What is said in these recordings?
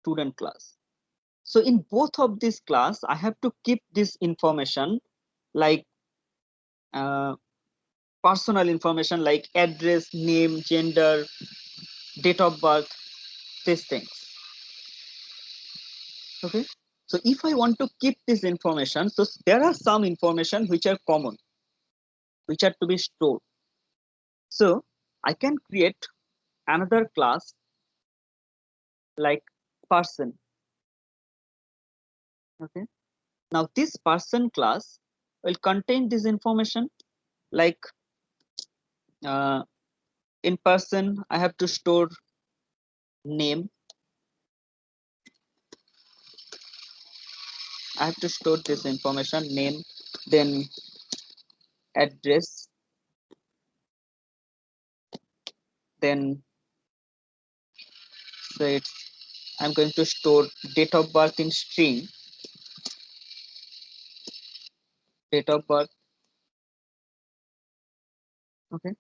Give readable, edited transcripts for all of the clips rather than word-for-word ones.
student class. So in both of these class, I have to keep this information like uh, personal information like address, name, gender, date of birth, these things. Okay. So if I want to keep this information, so there are some information which are common, which are to be stored. So I can create another class like person. Okay. Now this person class will contain this information like uh, in person I have to store name. I have to store this information name, then address, then so it's I'm going to store date of birth in string, date of birth. Okay.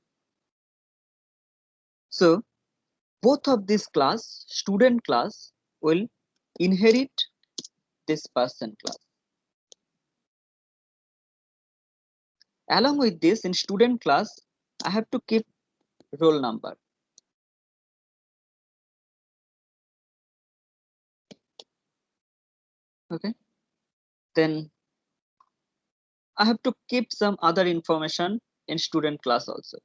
So both of this class, student class, will inherit this person class. Along with this, in student class, I have to keep roll number. Okay. Then I have to keep some other information in student class also.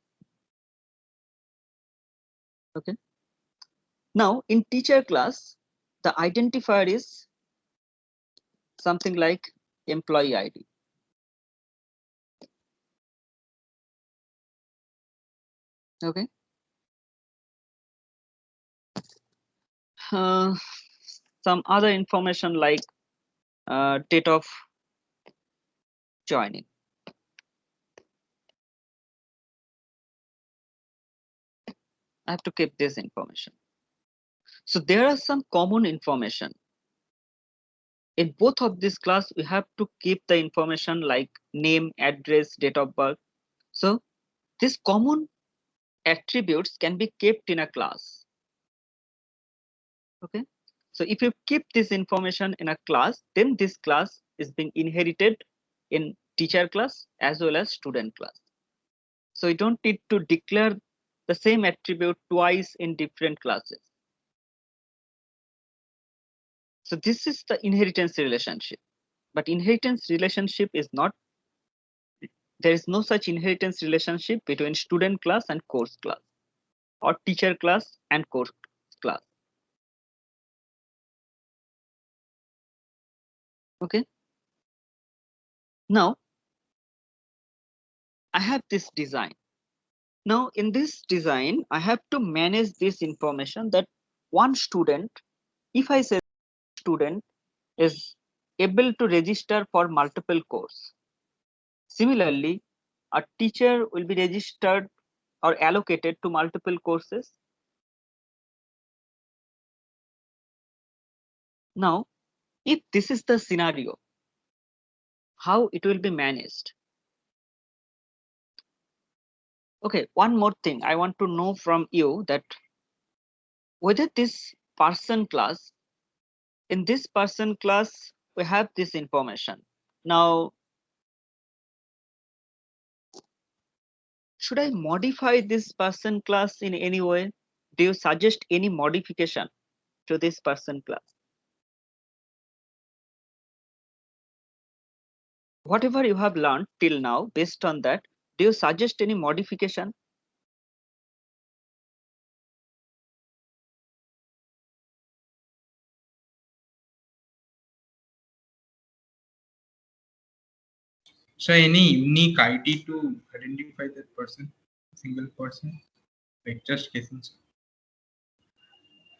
Okay. Now in teacher class, the identifier is something like employee ID. Okay. Uh, some other information like date of joining. I have to keep this information. So there are some common information. In both of this class, we have to keep the information like name, address, date of birth. So these common attributes can be kept in a class. Okay. So if you keep this information in a class, then this class is being inherited in teacher class as well as student class. So you don't need to declare the same attribute twice in different classes. So this is the inheritance relationship. But inheritance relationship is not, there is no such inheritance relationship between student class and course class or teacher class and course class. Okay. Now I have this design. Now in this design, I have to manage this information that one student, if I say student is able to register for multiple course. Similarly, a teacher will be registered or allocated to multiple courses. Now, if this is the scenario, how it will be managed? Okay, one more thing I want to know from you that whether this person class, in this person class, we have this information. Now, should I modify this person class in any way? Do you suggest any modification to this person class? Whatever you have learned till now, based on that, do you suggest any modification? So any unique ID to identify that person, single person, like just guessing.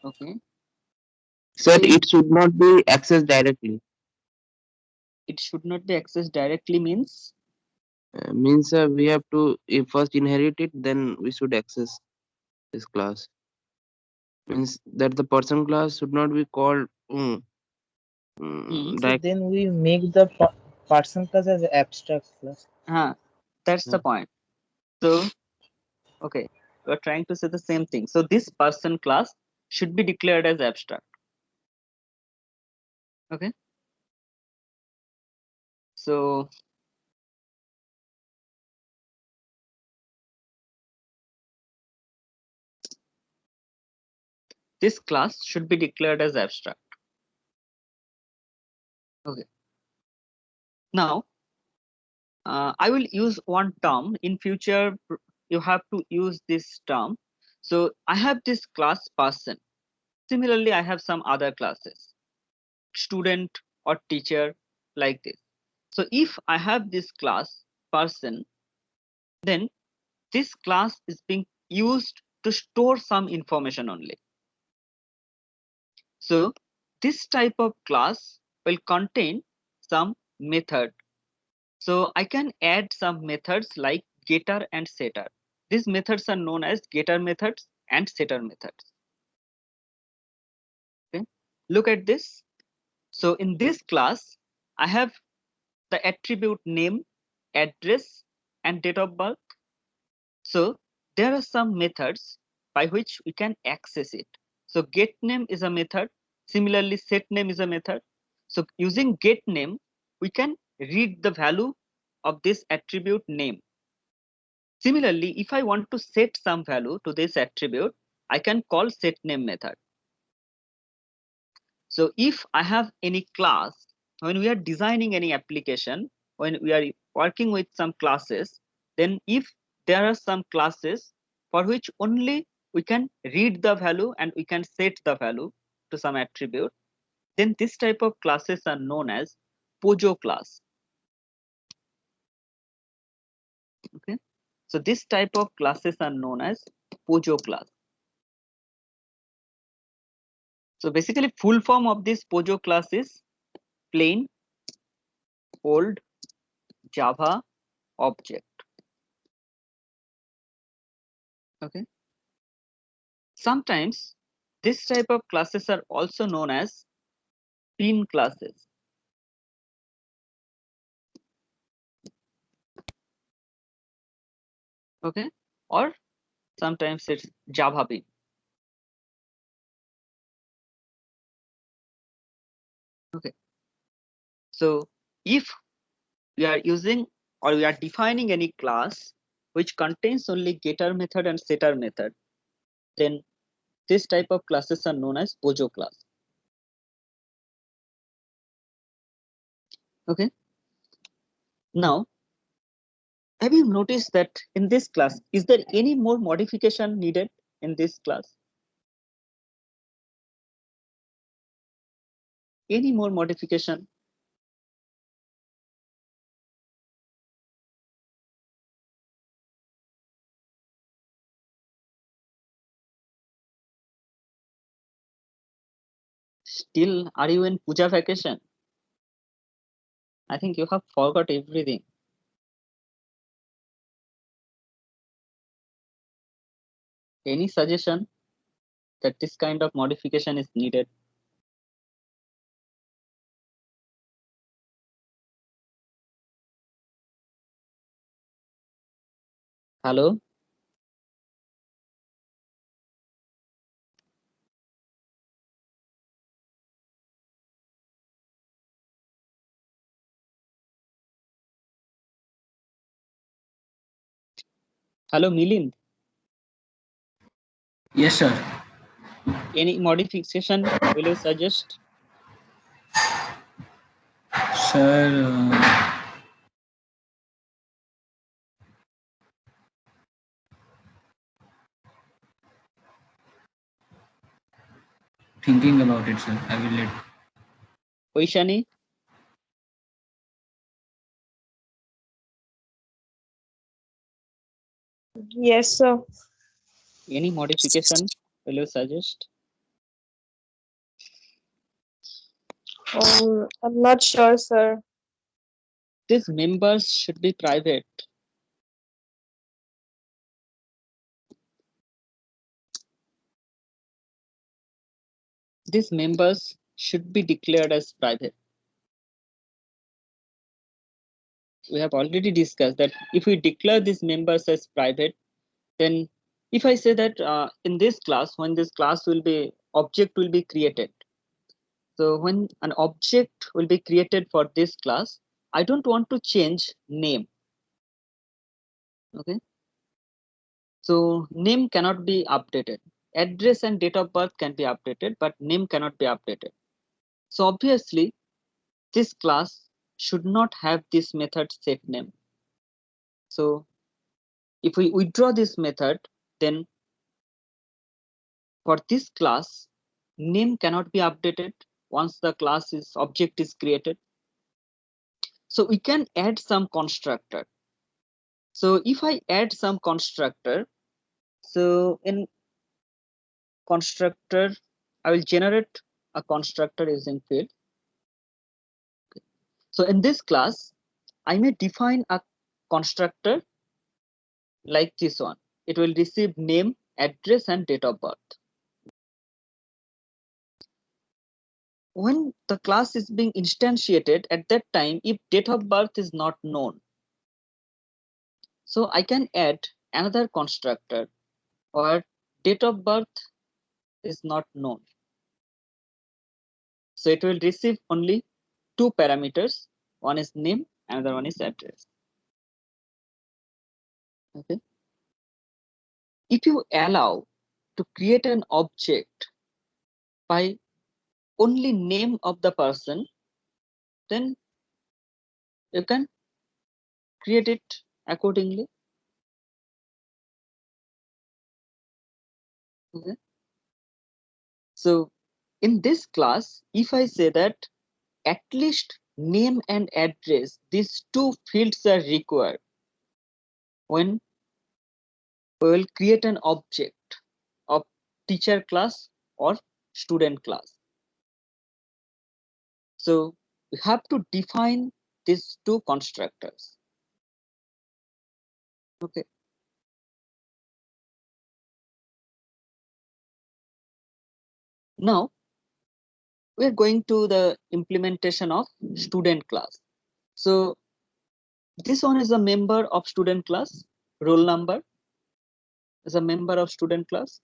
Okay. Sir, So it should not be accessed directly. it should not be accessed directly means Means we have to first inherit it, then we should access this class. Means that the person class should not be called hmm, So direct. then we make the person class as abstract class. that's the point. So okay, we're trying to say the same thing. So this person class should be declared as abstract. Okay. So this class should be declared as abstract. Okay. Now, I will use one term. In future, you have to use this term. So I have this class person. Similarly, I have some other classes, student or teacher, like this. So if I have this class person, then this class is being used to store some information only. So this type of class will contain some method. So I can add some methods like getter and setter. These methods are known as getter methods and setter methods. Okay. Look at this. So in this class, I have the attribute name, address, and date of birth. So there are some methods by which we can access it. So get name is a method. Similarly, set name is a method. So using get name, we can read the value of this attribute name. Similarly, if I want to set some value to this attribute, I can call set name method. So if I have any class, when we are designing any application, when we are working with some classes, then if there are some classes for which only we can read the value and we can set the value to some attribute, then this type of classes are known as POJO class. Okay. So this type of classes are known as POJO class. So basically full form of this POJO class is plain old Java object. Okay. Sometimes this type of classes are also known as pin classes. Okay. Or sometimes it's Java pin. Okay. So if we are using or we are defining any class which contains only getter method and setter method, then this type of classes are known as POJO class. Okay. Now, have you noticed that in this class, is there any more modification needed in this class? Any more modification? Still, are you in puja vacation? I think you have forgot everything. Any suggestion that this kind of modification is needed? Hello? Hello, Milind. Yes, sir. Any modification will you suggest? Sir, thinking about it, sir. I will let. Oishani? Yes, sir. Any modification will you suggest? I'm not sure, sir. These members should be private. These members should be declared as private. We have already discussed that if we declare these members as private, then if I say that in this class, when this class will be object will be created, So when an object will be created for this class, I don't want to change name. Okay. So name cannot be updated. Address and date of birth can be updated, but name cannot be updated. So obviously, this class should not have this method set name. So if we withdraw this method, then for this class, name cannot be updated once the class is object is created. So we can add some constructor. So if I add some constructor, so in constructor, I will generate a constructor using field. So in this class, I may define a constructor like this one. It will receive name, address, and date of birth. When the class is being instantiated, at that time, if date of birth is not known, so I can add another constructor or date of birth is not known. So it will receive only two parameters. One is name, another one is address. Okay. If you allow to create an object by only name of the person, then you can create it accordingly. Okay. So in this class, if I say that at least name and address, these two fields are required when we will create an object of teacher class or student class. So we have to define these two constructors. Okay. Now we are going to the implementation of student class. So this one is a member of student class, roll number is a member of student class.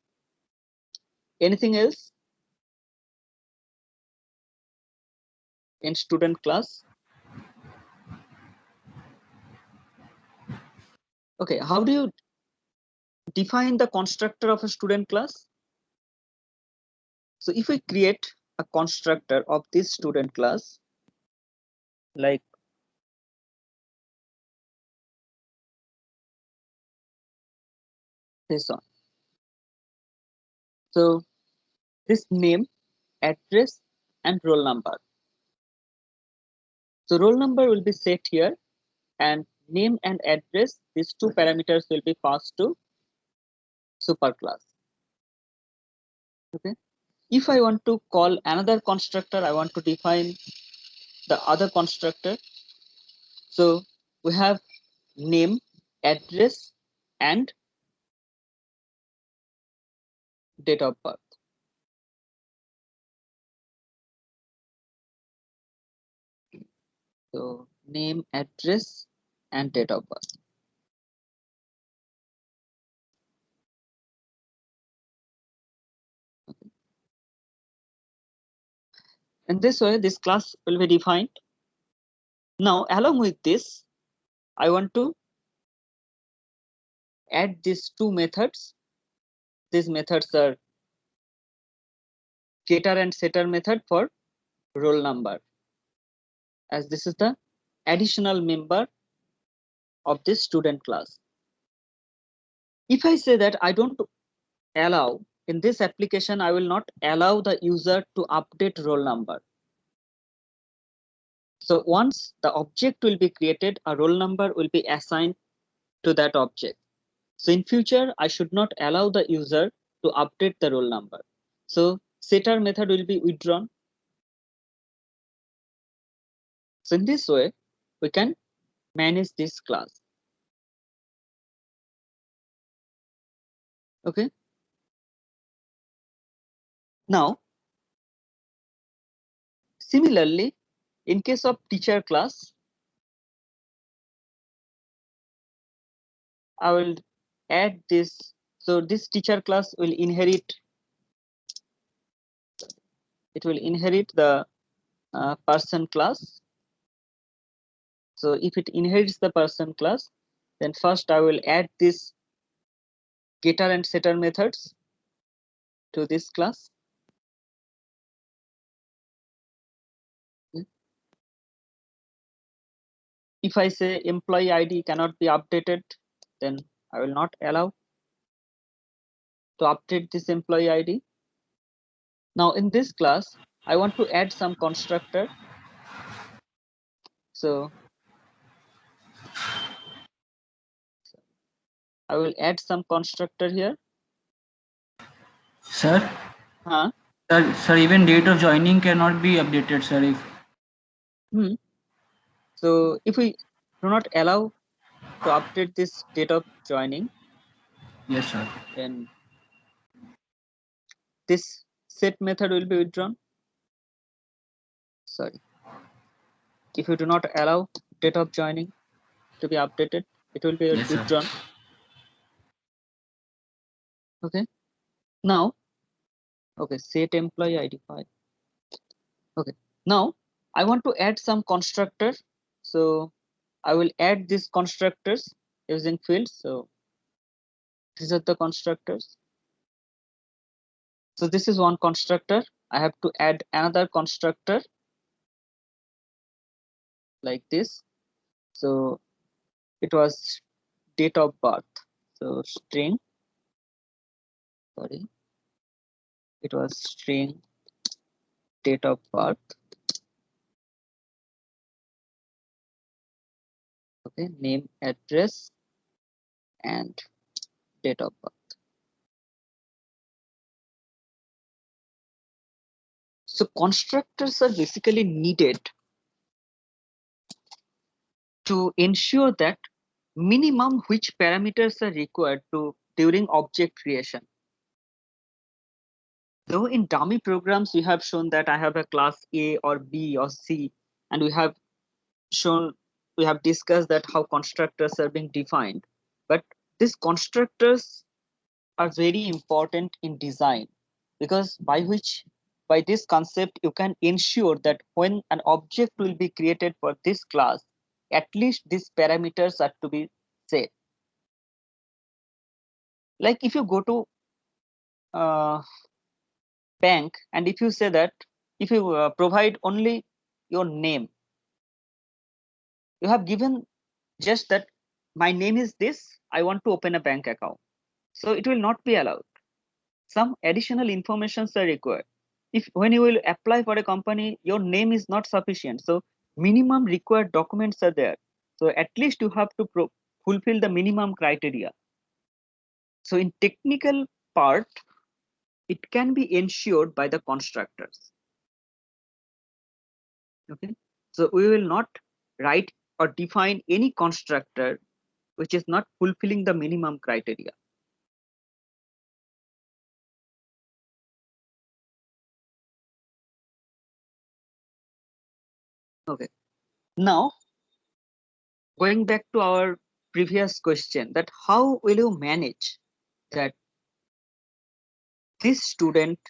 Anything else in student class? Okay, how do you define the constructor of a student class? So if we create a constructor of this student class, like this one. So this name, address, and roll number. So roll number will be set here, and name and address, these two parameters will be passed to superclass. Okay. If I want to call another constructor, I want to define the other constructor. So we have name, address, and date of birth. So name, address, and date of birth. Okay. In this way, this class will be defined. Now, along with this, I want to add these two methods. These methods are getter and setter method for roll number, as this is the additional member of this student class. If I say that I don't allow, in this application, I will not allow the user to update roll number. So once the object will be created, a roll number will be assigned to that object. So in future, I should not allow the user to update the roll number. So setter method will be withdrawn. So in this way, we can manage this class. Okay. Now, similarly, in case of teacher class, I will add this. So this teacher class will inherit it will inherit the person class. So if it inherits the person class, then first I will add this getter and setter methods to this class. If I say employee ID cannot be updated, then I will not allow to update this employee ID. Now in this class, I want to add some constructor. So I will add some constructor here. Sir, Huh? sir, even date of joining cannot be updated, sir. If So if we do not allow to update this date of joining, yes, sir. then this set method will be withdrawn. Sorry. If you do not allow date of joining to be updated, it will be Yes, sir. withdrawn. Okay. Now, okay, set employee ID file. Okay. Now I want to add some constructor. So I will add these constructors using fields. So these are the constructors. So this is one constructor. I have to add another constructor like this. So it was date of birth. So string, sorry, it was string date of birth. Okay, name, address, and date of birth. So constructors are basically needed to ensure that minimum which parameters are required to during object creation. Though in dummy programs we have shown that I have a class A or B or C, and we have discussed that how constructors are being defined, but these constructors are very important in design, because by this concept you can ensure that when an object will be created for this class, at least these parameters are to be set. Like if you go to bank, and if you say that if you provide only your name, you have given just that my name is this, I want to open a bank account, so it will not be allowed. Some additional informations are required. If when you will apply for a company, your name is not sufficient, so minimum required documents are there, so at least you have to fulfill the minimum criteria. So in technical part, it can be ensured by the constructors. Okay, so we will not write or define any constructor which is not fulfilling the minimum criteria. Okay, now going back to our previous question, that how will you manage that this student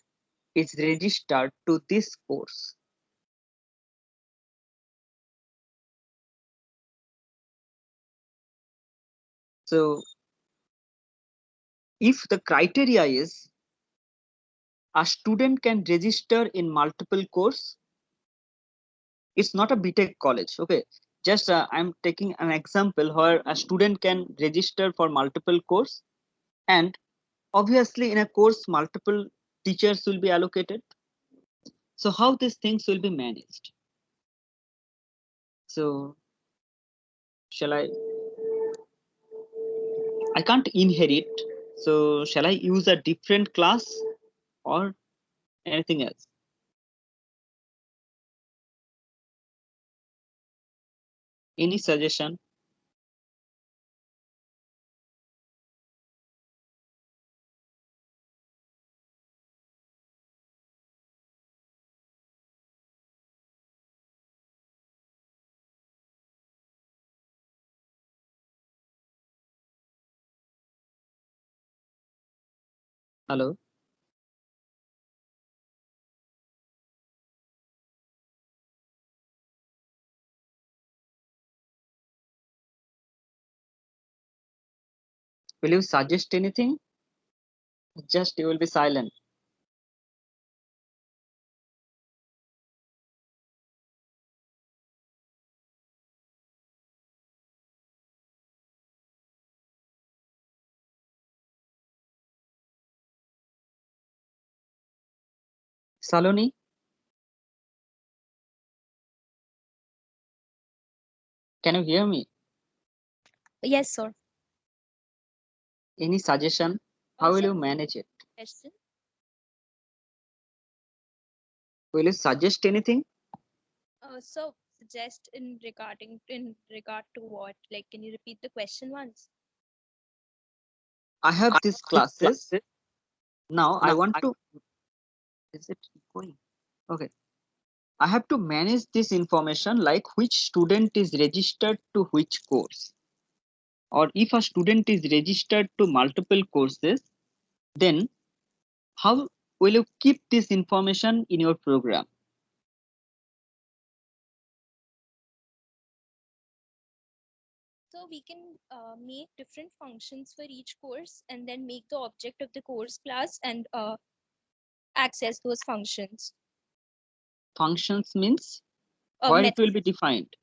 is registered to this course? So if the criteria is a student can register in multiple course, it's not a BTech college. Okay, just I'm taking an example where a student can register for multiple course, and obviously in a course multiple teachers will be allocated. So how these things will be managed? So shall I can't inherit, so shall I use a different class or anything else? Any suggestion? Hello? Will you suggest anything? Just you will be silent. Saloni, can you hear me? Yes, sir. Any suggestion? How will Sir, you manage it? question. Will you suggest anything? So suggest in regard to what? Like, can you repeat the question once? I have these classes. Now I want to. Is it going? Okay. I have to manage this information like which student is registered to which course. Or if a student is registered to multiple courses, then how will you keep this information in your program? So we can make different functions for each course and then make the object of the course class and access those functions. Functions means where it will be defined.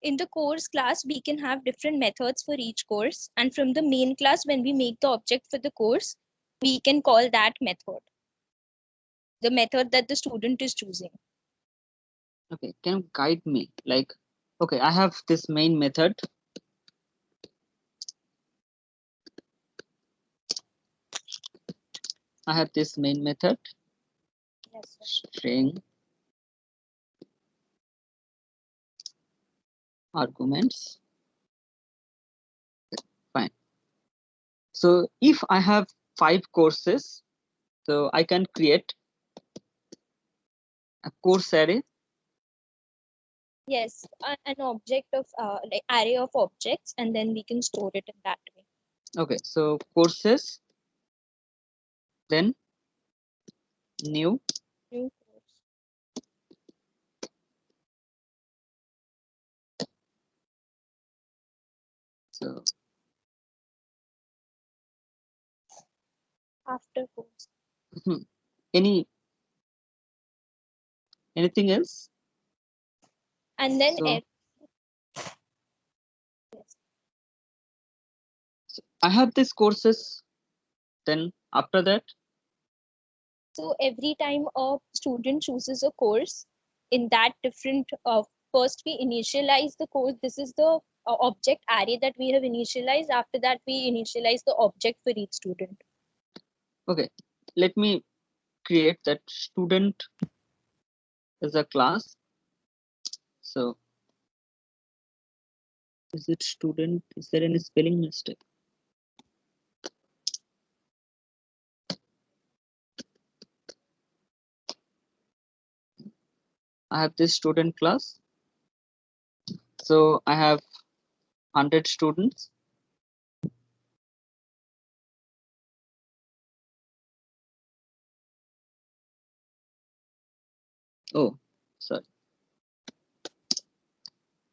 In the course class, we can have different methods for each course. And from the main class, when we make the object for the course, we can call that method, the method that the student is choosing. Okay, can you guide me? Like, okay, I have this main method. I have this main method. Yes, sir. String arguments. Fine. So if I have 5 courses, so I can create a course array. Yes, an object of like array of objects, and then we can store it in that way. Okay, so courses, then new. New course. So After course. any anything else? And then So, yes. so I have these courses. Then after that, So every time a student chooses a course in that different first we initialize the course. This is the object array that we have initialized. After that, we initialize the object for each student. okay, let me create that student as a class. So is it student? Is there any spelling mistake? I have this student class. So I have 100 students. Oh, sorry.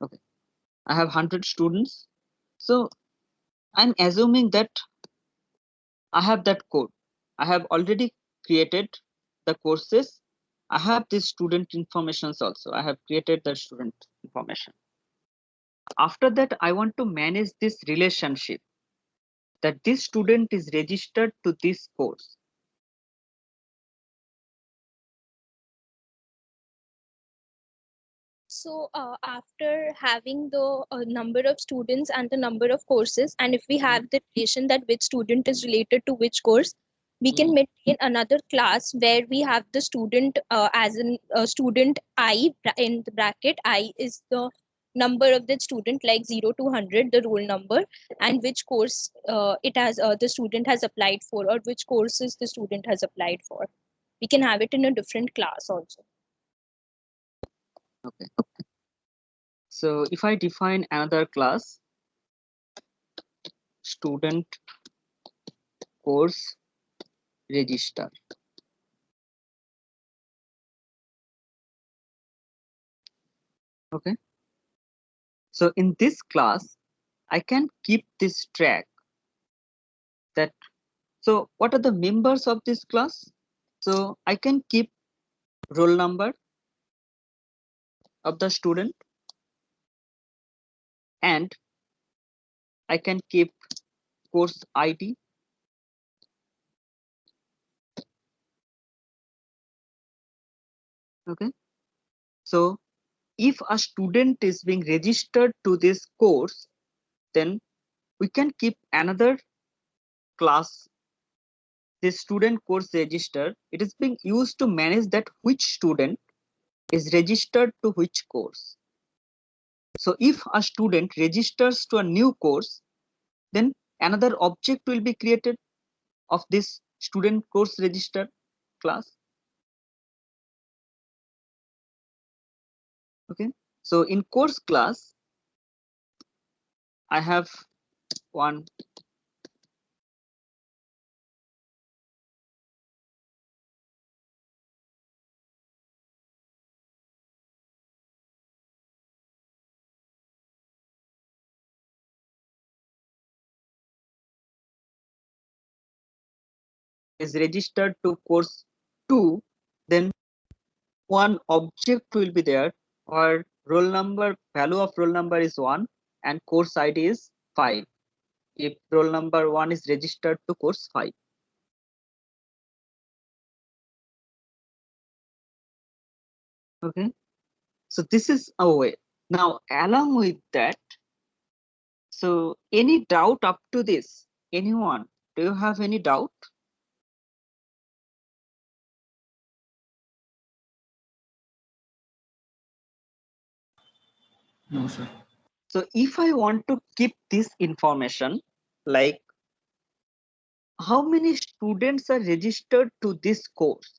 Okay, I have 100 students. So I'm assuming that I have that code. I have already created the courses. I have this student informations also. I have created the student information. After that, I want to manage this relationship that this student is registered to this course. So after having the number of students and the number of courses, and if we have the relation that which student is related to which course, we can maintain another class where we have the student as in student I in the bracket. I is the number of the student, like 0 to 100, the roll number, and which course it has the student has applied for, or which courses the student has applied for. We can have it in a different class also. Okay. So if I define another class, student course register. Okay. So in this class, I can keep this track that, so what are the members of this class? So I can keep roll number of the student, and I can keep course ID. Okay. So if a student is being registered to this course, then we can keep another class, this student course register. It is being used to manage that which student is registered to which course. So if a student registers to a new course, then another object will be created of this student course register class. Okay. So in course class, I have one is registered to course 2, then one object will be there, or roll number, value of roll number is 1 and course ID is 5 if roll number 1 is registered to course 5. Okay, so this is a way. Now along with that, so any doubt up to this? Anyone, do you have any doubt? No, sir. So if I want to keep this information, like how many students are registered to this course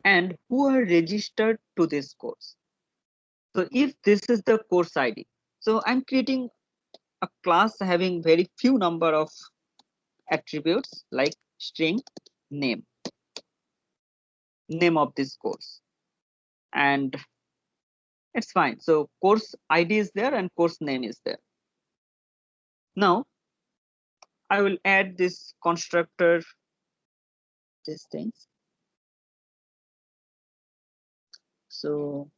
and who are registered to this course. So if this is the course ID, so I'm creating a class having very few number of attributes like string name of this course, and it's fine. So course ID is there and course name is there. Now I will add this constructor, these things. So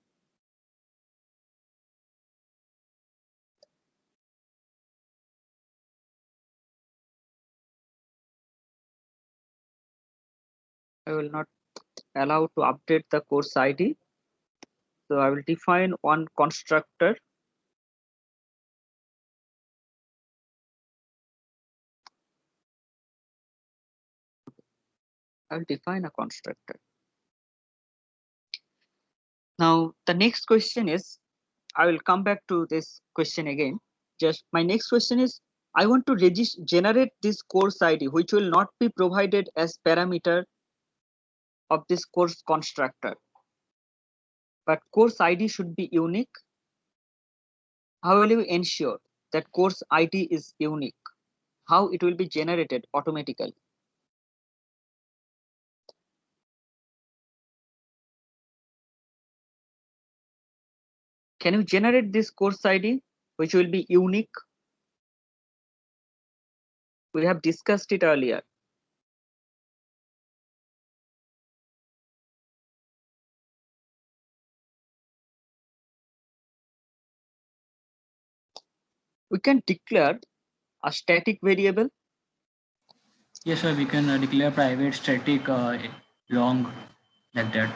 I will not allow to update the course ID. So I will define one constructor. I will define a constructor. Now the next question is, I will come back to this question again. Just my next question is, I want to generate this course ID, which will not be provided as parameter of this course constructor, but course ID should be unique. How will you ensure that course ID is unique? How it will be generated automatically? Can you generate this course ID, which will be unique? We have discussed it earlier. We can declare a static variable. Yes, sir. We can declare private static long like that.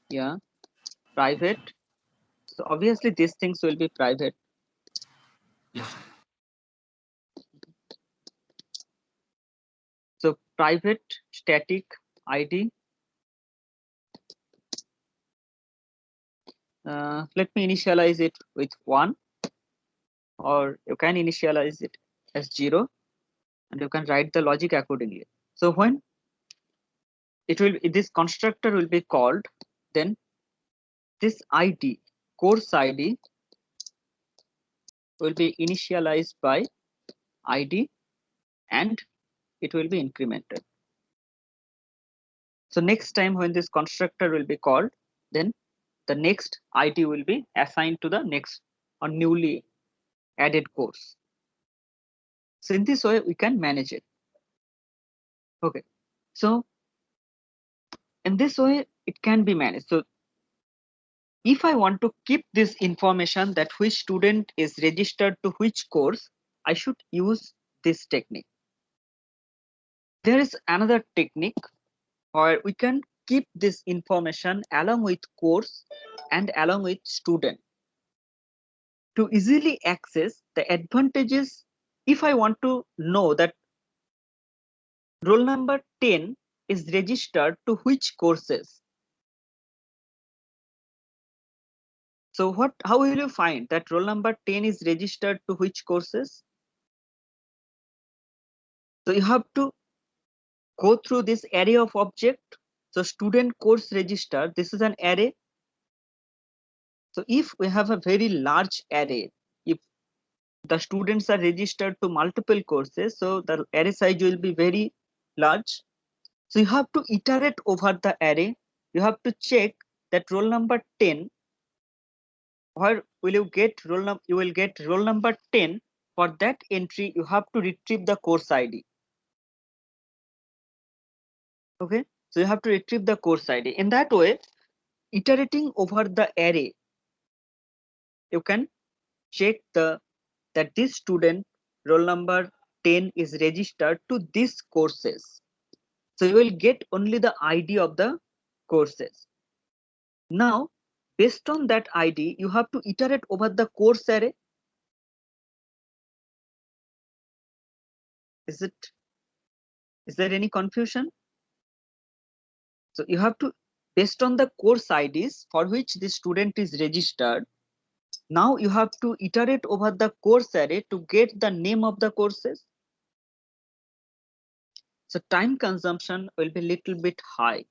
Yeah, private. So obviously these things will be private. Yes. So private static ID. Let me initialize it with 1, or you can initialize it as 0, and you can write the logic accordingly. So when this constructor will be called, then this ID, course ID, will be initialized by ID and it will be incremented. So next time when this constructor will be called, then the next ID will be assigned to the next or newly added course. So in this way, we can manage it. Okay. So in this way, it can be managed. So if I want to keep this information that which student is registered to which course, I should use this technique. There is another technique where we can keep this information along with course and along with student. To easily access the advantages, if I want to know that roll number 10 is registered to which courses. So how will you find that roll number 10 is registered to which courses? So you have to go through this array of object. So student course register, this is an array. So if we have a very large array, if the students are registered to multiple courses, so the array size will be very large. So you have to iterate over the array. You have to check that roll number 10, where will you get roll number? You will get roll number 10. For that entry, you have to retrieve the course ID. Okay, so you have to retrieve the course ID. In that way, iterating over the array, you can check that this student roll number 10 is registered to these courses. So you will get only the ID of the courses. Now, based on that ID, you have to iterate over the course array. Is there any confusion? So you have to, based on the course IDs for which the student is registered, now you have to iterate over the course array to get the name of the courses. So time consumption will be little bit high.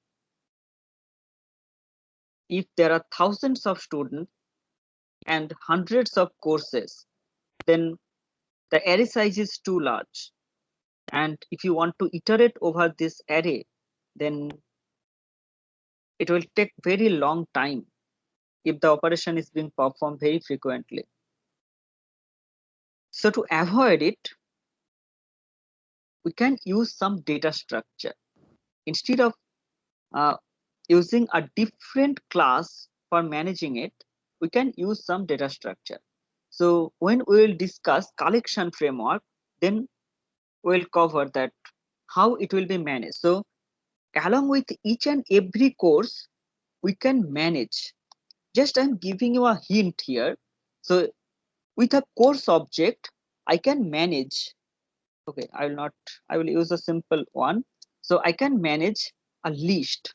If there are thousands of students and hundreds of courses, then the array size is too large. And if you want to iterate over this array, then it will take very long time if the operation is being performed very frequently. So to avoid it, we can use some data structure. Instead of using a different class for managing it, we can use some data structure. So when we will discuss collection framework, then we'll cover that how it will be managed. So along with each and every course, we can manage. Just I'm giving you a hint here. So with a course object, I can manage. Okay, I will use a simple one. So I can manage a list.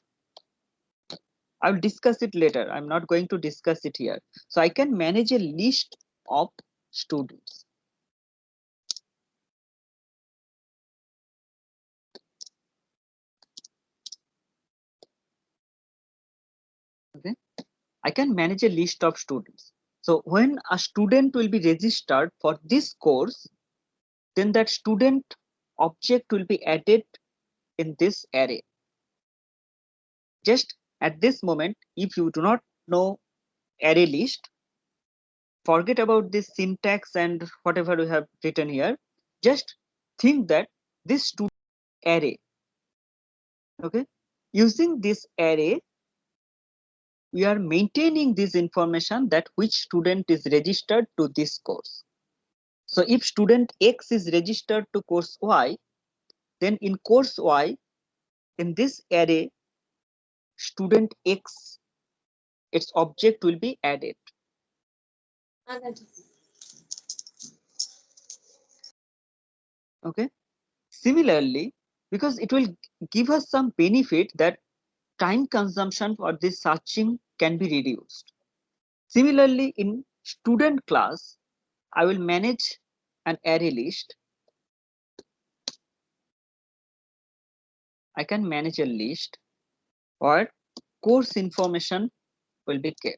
I will discuss it later. I'm not going to discuss it here. So I can manage a list of students. Okay, I can manage a list of students. So when a student will be registered for this course, then that student object will be added in this array. Just at this moment, if you do not know array list, forget about this syntax and whatever we have written here. Just think that this student array. Okay, using this array, we are maintaining this information that which student is registered to this course. So if student X is registered to course Y, then in course Y, in this array, student X, its object will be added. Okay. Similarly, because it will give us some benefit that time consumption for this searching can be reduced. Similarly, in student class, I will manage an array list. I can manage a list or course information will be kept.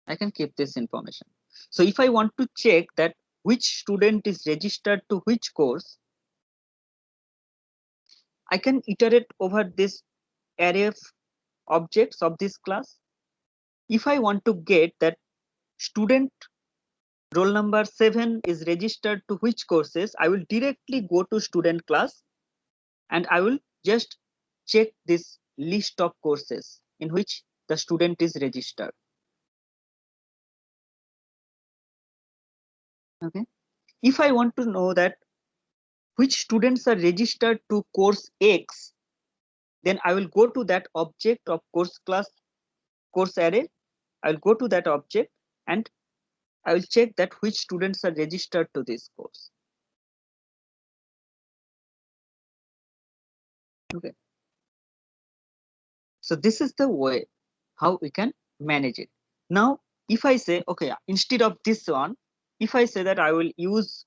I can keep this information. So if I want to check that which student is registered to which course, I can iterate over this array of objects of this class. If I want to get that student roll number 7 is registered to which courses, I will directly go to student class and I will just check this list of courses in which the student is registered. Okay. If I want to know that which students are registered to course X, then I will go to that object of course class course array. I'll go to that object and I will check that which students are registered to this course. Okay. So this is the way how we can manage it. Now, if I say, okay, instead of this one, if I say that I will use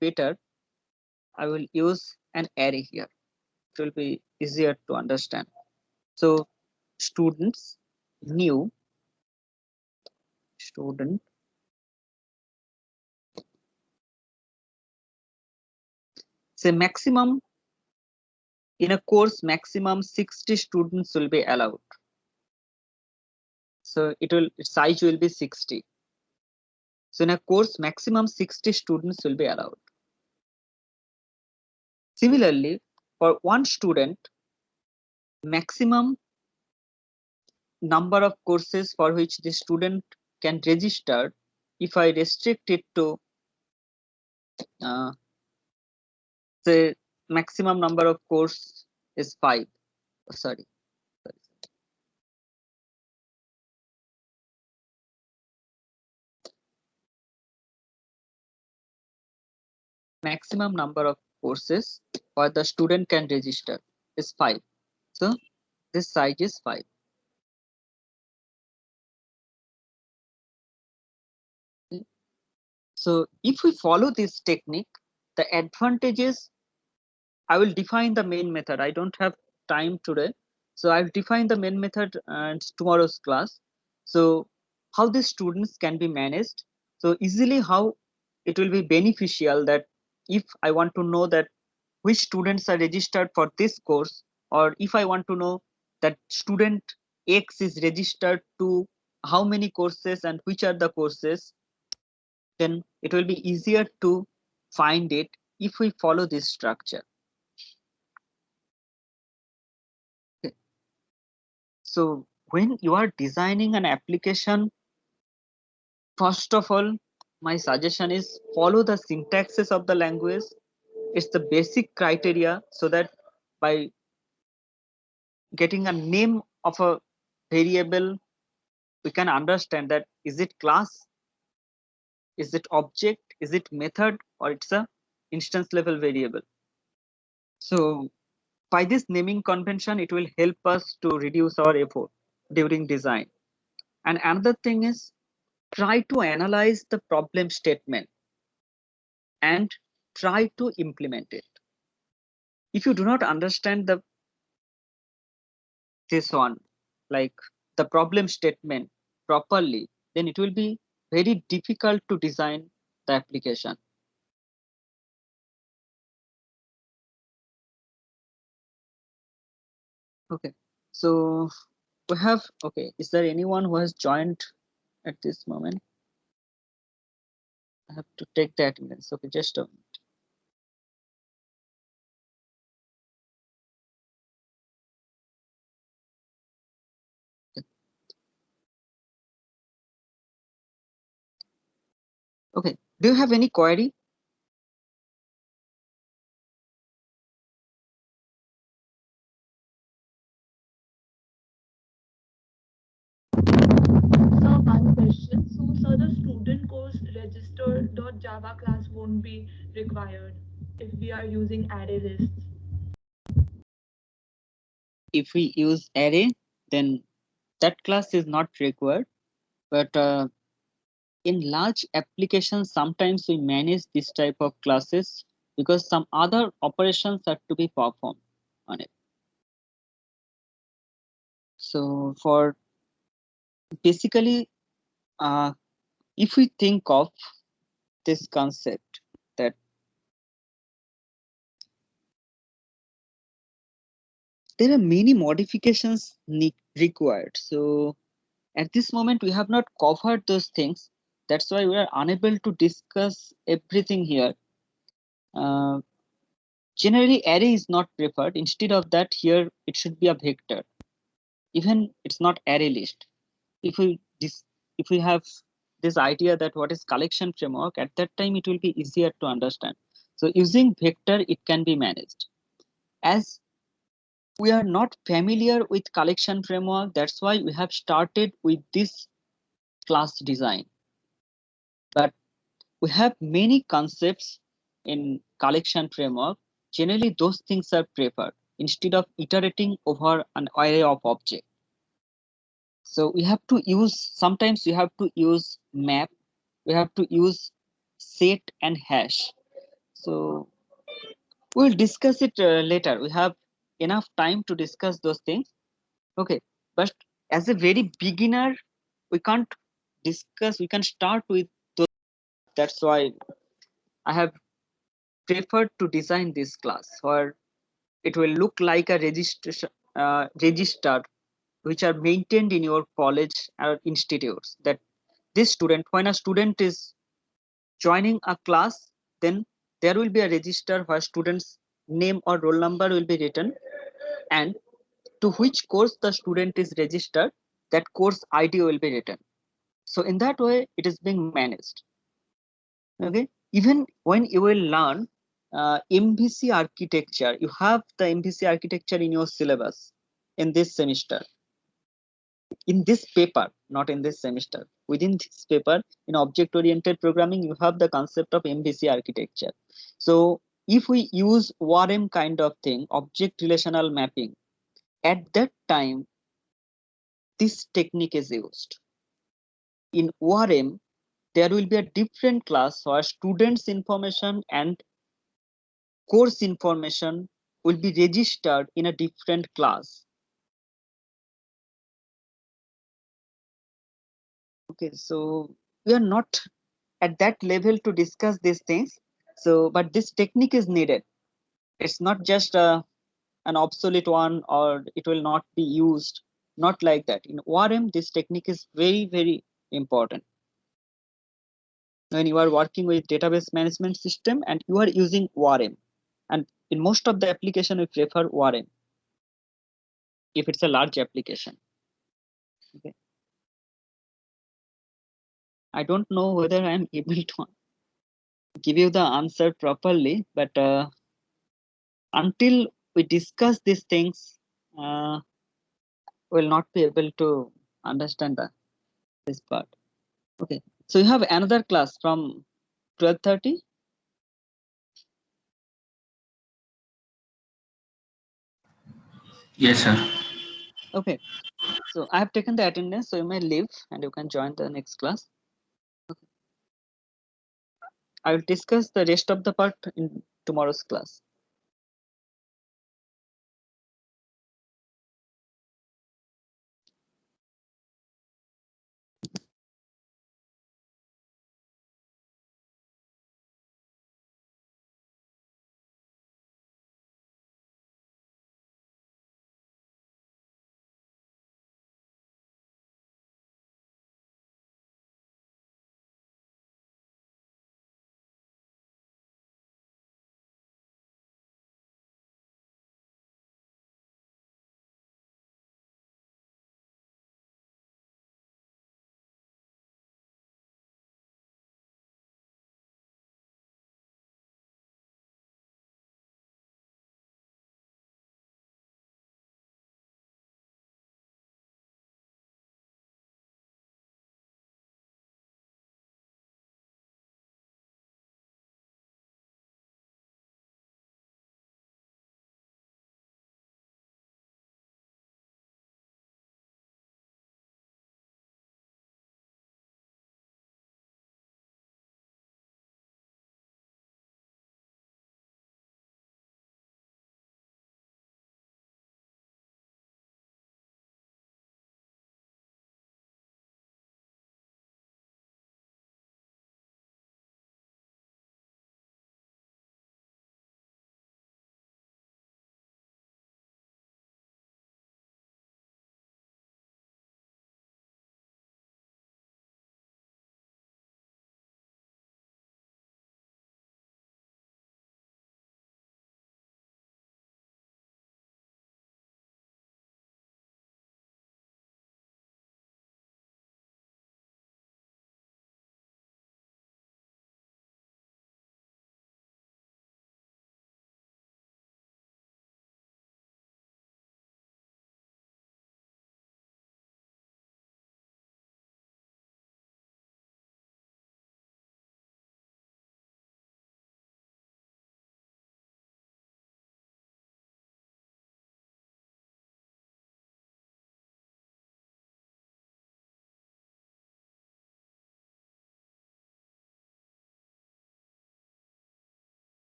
better, I will use an array here. It will be easier to understand. So students, new student, say maximum in a course, maximum 60 students will be allowed. So its size will be 60. So in a course, maximum 60 students will be allowed. Similarly, for one student, maximum number of courses for which the student can register, if I restrict it to the maximum number of course is 5. Sorry. Maximum number of courses or the student can register is 5. So this size is 5. So if we follow this technique, the advantages, I will define the main method. I don't have time today. So I'll define the main method and tomorrow's class. So how the students can be managed. So easily how it will be beneficial that if I want to know that which students are registered for this course, or if I want to know that student X is registered to how many courses and which are the courses, then it will be easier to find it if we follow this structure. Okay. So when you are designing an application, first of all, my suggestion is follow the syntaxes of the language. It's the basic criteria, so that by getting a name of a variable, we can understand that is it class, is it object, is it method, or it's a instance level variable. So by this naming convention, it will help us to reduce our effort during design. And another thing is try to analyze the problem statement and try to implement it. If you do not understand this one, like the problem statement properly, then it will be very difficult to design the application. Okay, so we have, okay, is there anyone who has joined at this moment? I have to take the attendance. Okay, just a minute. Okay, do you have any query? So one question. So the student course register.java class won't be required if we are using array lists. If we use array, then that class is not required. But in large applications, sometimes we manage this type of classes because some other operations are to be performed on it. So for basically, if we think of this concept that there are many modifications required. So at this moment, we have not covered those things. That's why we are unable to discuss everything here. Generally, array is not preferred. Instead of that, here it should be a vector. Even it's not array list. If we have this idea that what is collection framework, at that time it will be easier to understand. So using vector, it can be managed. As we are not familiar with collection framework, that's why we have started with this class design. But we have many concepts in collection framework. Generally, those things are preferred instead of iterating over an array of objects. So we have to use, sometimes we have to use map, we have to use set and hash. So we'll discuss it later. We have enough time to discuss those things. Okay, but as a very beginner, we can't discuss, we can start with those. That's why I have preferred to design this class where it will look like a register which are maintained in your college or institutes. That this student, when a student is joining a class, then there will be a register where student's name or roll number will be written, and to which course the student is registered, that course ID will be written. So in that way, it is being managed. Okay, even when you will learn MVC architecture, you have the MVC architecture in your syllabus in this semester. In this paper, not in this semester, within this paper, in object oriented programming, you have the concept of MVC architecture. So if we use ORM kind of thing, object relational mapping, at that time this technique is used. In ORM, there will be a different class where students information and course information will be registered in a different class. Okay, so we are not at that level to discuss these things. So, but this technique is needed. It's not just an obsolete one, or it will not be used. Not like that. In ORM, this technique is very, very important. When you are working with database management system and you are using ORM, and in most of the application, we prefer ORM if it's a large application. Okay. I don't know whether I'm able to give you the answer properly, but until we discuss these things, we'll not be able to understand this part. Okay, so you have another class from 12:30. Yes, sir. Okay, so I have taken the attendance, so you may leave and you can join the next class. Okay. I will discuss the rest of the part in tomorrow's class.